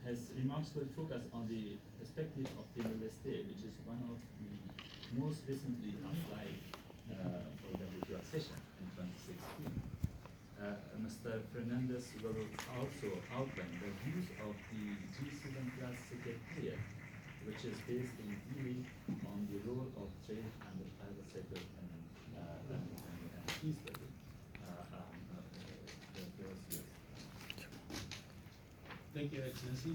has remarkable focus on the perspective of Timor-Leste, which is one of the most recently applied for WTO accession in 2016. Mr. Fernandez will also outline the views of the G7 Plus Secretariat, which is based in dealing on the role of trade and the private sector and peace building. Thank you, Excellency.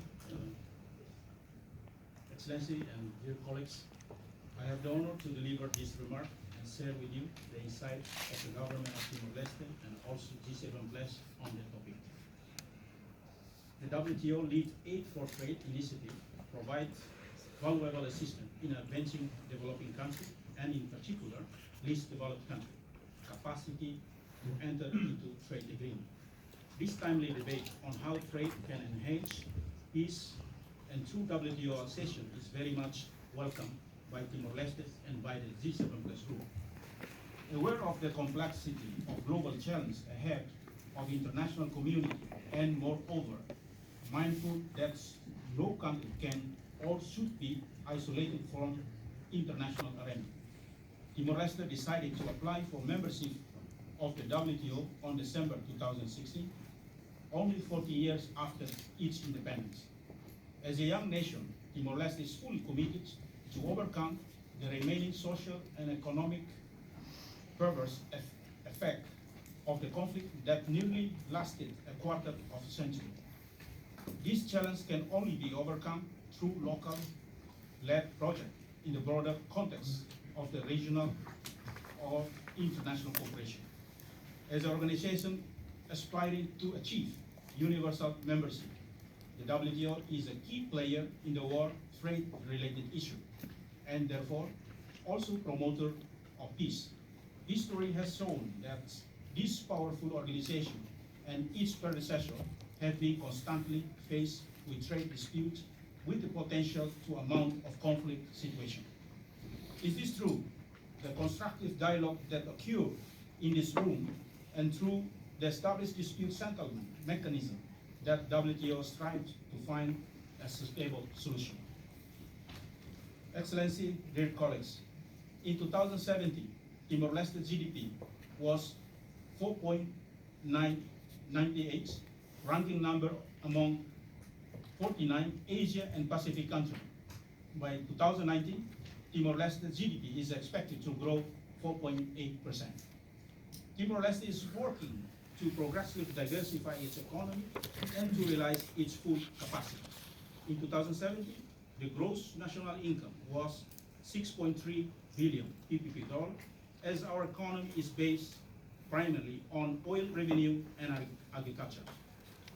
Excellency and dear colleagues, I have the honor to deliver this remark and share with you the insight of the government of Timor-Leste and also G7 Plus on the topic. The WTO Lead Aid for Trade initiative provides valuable assistance in advancing developing countries and in particular least developed countries capacity to enter into trade agreement. This timely debate on how trade can enhance peace and true WTO accession is very much welcome by Timor-Leste and by the G7 Plus group. Aware of the complexity of global challenge ahead of the international community and moreover, mindful that no country can or should be isolated from international arena. Timor-Leste decided to apply for membership of the WTO on December 2016, only 40 years after its independence. As a young nation, Timor-Leste is fully committed to overcome the remaining social and economic perverse effect of the conflict that nearly lasted a quarter of a century. This challenge can only be overcome through local-led projects in the broader context of the regional or international cooperation. As an organization aspiring to achieve universal membership, the WTO is a key player in the world trade-related issue, and therefore also promoter of peace. History has shown that this powerful organization and its predecessor have been constantly faced with trade disputes with the potential to amount of conflict situation. Is this true? The constructive dialogue that occurred in this room and through the established dispute settlement mechanism that WTO strives to find a sustainable solution. Excellency, dear colleagues, in 2017, Timor-Leste GDP was 4.998, ranking number among 49 Asia and Pacific countries. By 2019, Timor-Leste GDP is expected to grow 4.8%. Timor-Leste is working to progressively diversify its economy and to realize its full capacity. In 2017, the gross national income was 6.3 billion PPP dollars, as our economy is based primarily on oil revenue and agriculture.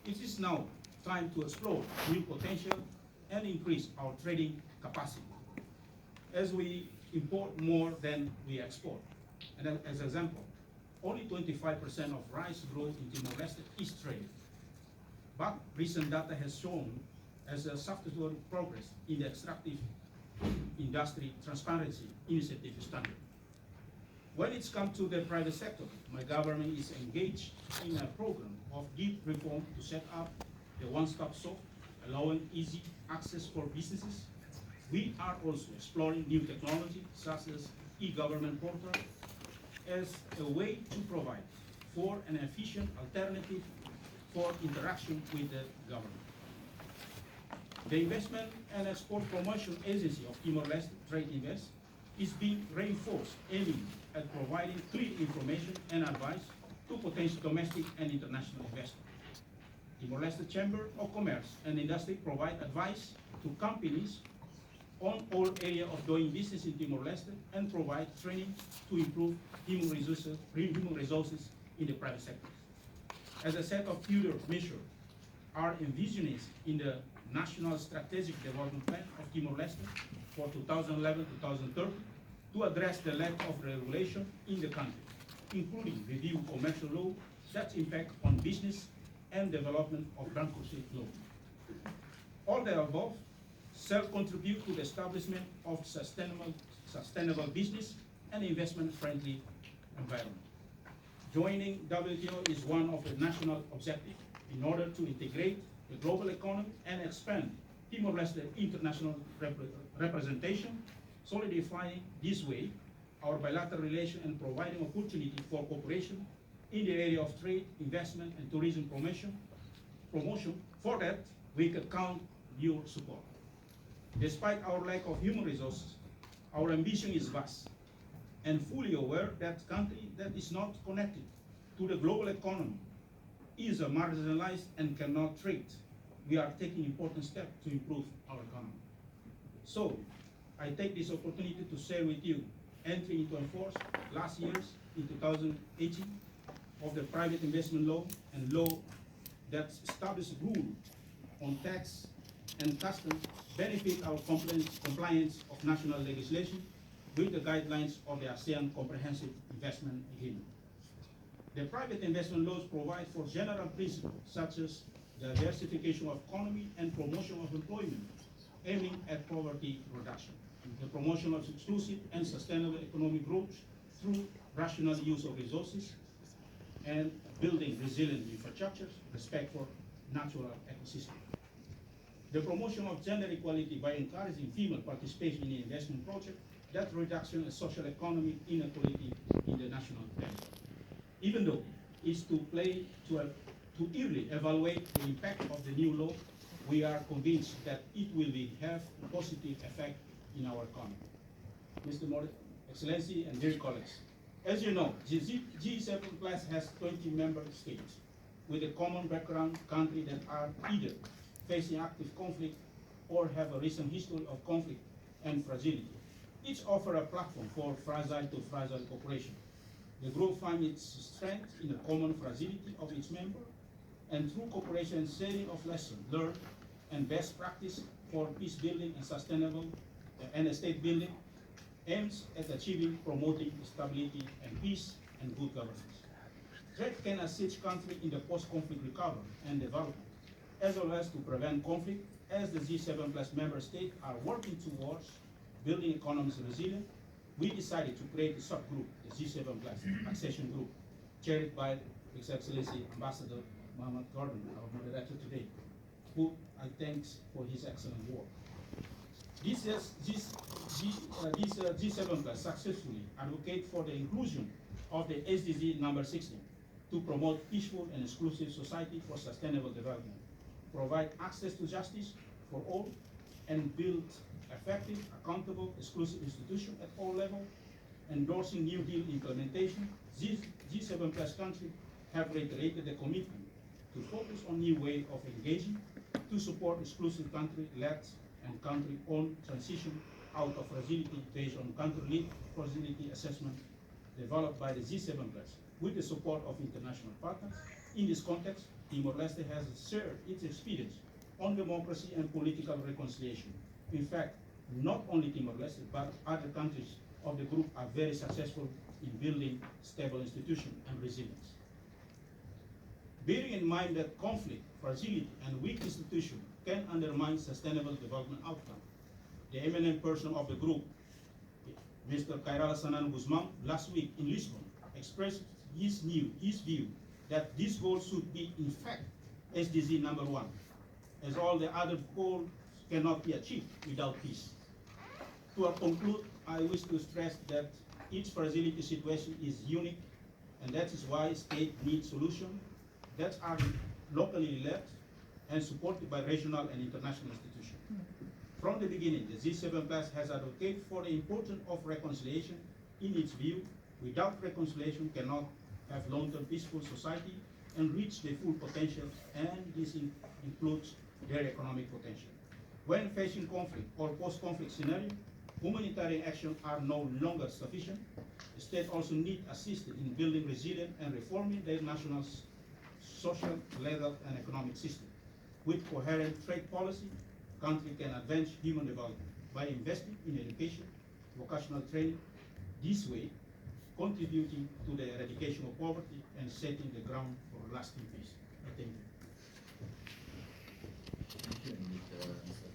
It is now time to explore new potential and increase our trading capacity, as we import more than we export. And as an example, only 25% of rice growth in Timor-Leste is traded. But recent data has shown as a substantial progress in the extractive industry transparency initiative standard. When it's come to the private sector, my government is engaged in a program of deep reform to set up the one-stop shop, allowing easy access for businesses. We are also exploring new technology, such as e-government portal, as a way to provide for an efficient alternative for interaction with the government. The Investment and Export Promotion Agency of Timor-Leste, Trade Invest, is being reinforced, aiming at providing clear information and advice to potential domestic and international investors. Timor-Leste Chamber of Commerce and Industry provide advice to companies on all areas of doing business in Timor-Leste and provide training to improve human resources in the private sector. As a set of future measures are envisioned in the National Strategic Development Plan of Timor-Leste for 2011-2030 to address the lack of regulation in the country, including review commercial law that impact on business and development of bankruptcy law. All the above shall contribute to the establishment of sustainable business and investment-friendly environment. Joining WTO is one of the national objectives in order to integrate the global economy and expand Timor-Leste international representation, solidifying this way our bilateral relation and providing opportunity for cooperation in the area of trade, investment, and tourism promotion. For that, we can count your support. Despite our lack of human resources, our ambition is vast and fully aware that country that is not connected to the global economy is a marginalized and cannot trade. We are taking important steps to improve our economy. So, I take this opportunity to share with you entry into force last year in 2018 of the private investment law and law that established rule on tax and customs benefit our compliance of national legislation with the guidelines of the ASEAN Comprehensive Investment Agreement. The private investment laws provide for general principles such as diversification of economy and promotion of employment, aiming at poverty reduction, the promotion of exclusive and sustainable economic growth through rational use of resources, and building resilient infrastructures, respect for natural ecosystems. The promotion of gender equality by encouraging female participation in investment projects, that reduction of social economic inequality in the national territory. Even though it's too early evaluate the impact of the new law, we are convinced that it will have a positive effect in our economy. Mr. Excellency and dear colleagues, as you know, the G7 Plus has 20 member states with a common background countries that are either facing active conflict or have a recent history of conflict and fragility. Each offer a platform for fragile to fragile cooperation. The group finds its strength in the common fragility of its members, and through cooperation and sharing of lessons learned and best practice for peace building and sustainable and state building, aims at achieving, promoting stability and peace and good governance. Trade can assist countries in the post-conflict recovery and development, as well as to prevent conflict, as the G7 Plus member states are working towards building economies resilient. We decided to create a subgroup, the G7 Plus Accession Group, chaired by His Excellency Ambassador Gordon, our moderator today, who I thank for his excellent work. This G7 Plus successfully advocate for the inclusion of the SDG number 16 to promote peaceful and exclusive society for sustainable development, provide access to justice for all, and build effective, accountable, exclusive institutions at all levels, endorsing New Deal implementation. G7 Plus countries have reiterated the commitment to focus on new way of engaging, to support exclusive country-led and country-owned transition out of fragility based on country-led fragility assessment developed by the G7 Plus with the support of international partners. In this context, Timor-Leste has shared its experience on democracy and political reconciliation. In fact, not only Timor-Leste, but other countries of the group are very successful in building stable institutions and resilience. Bearing in mind that conflict, fragility, and weak institutions can undermine sustainable development outcomes, the eminent person of the group, Mr. Kairala Sanan Guzman, last week in Lisbon, expressed his view that this goal should be, in fact, SDG number 1, as all the other goals cannot be achieved without peace. To conclude, I wish to stress that each fragility situation is unique, and that is why states need solutions that are locally led and supported by regional and international institutions. From the beginning, the G7 Plus has advocated for the importance of reconciliation. In its view, without reconciliation cannot have long-term peaceful society and reach the full potential, and this includes their economic potential. When facing conflict or post-conflict scenario, humanitarian actions are no longer sufficient. States also need assistance in building resilient and reforming their national social, legal, and economic system. With coherent trade policy, country can advance human development by investing in education, vocational training, this way contributing to the eradication of poverty and setting the ground for lasting peace. I thank you. Thank you, Mr.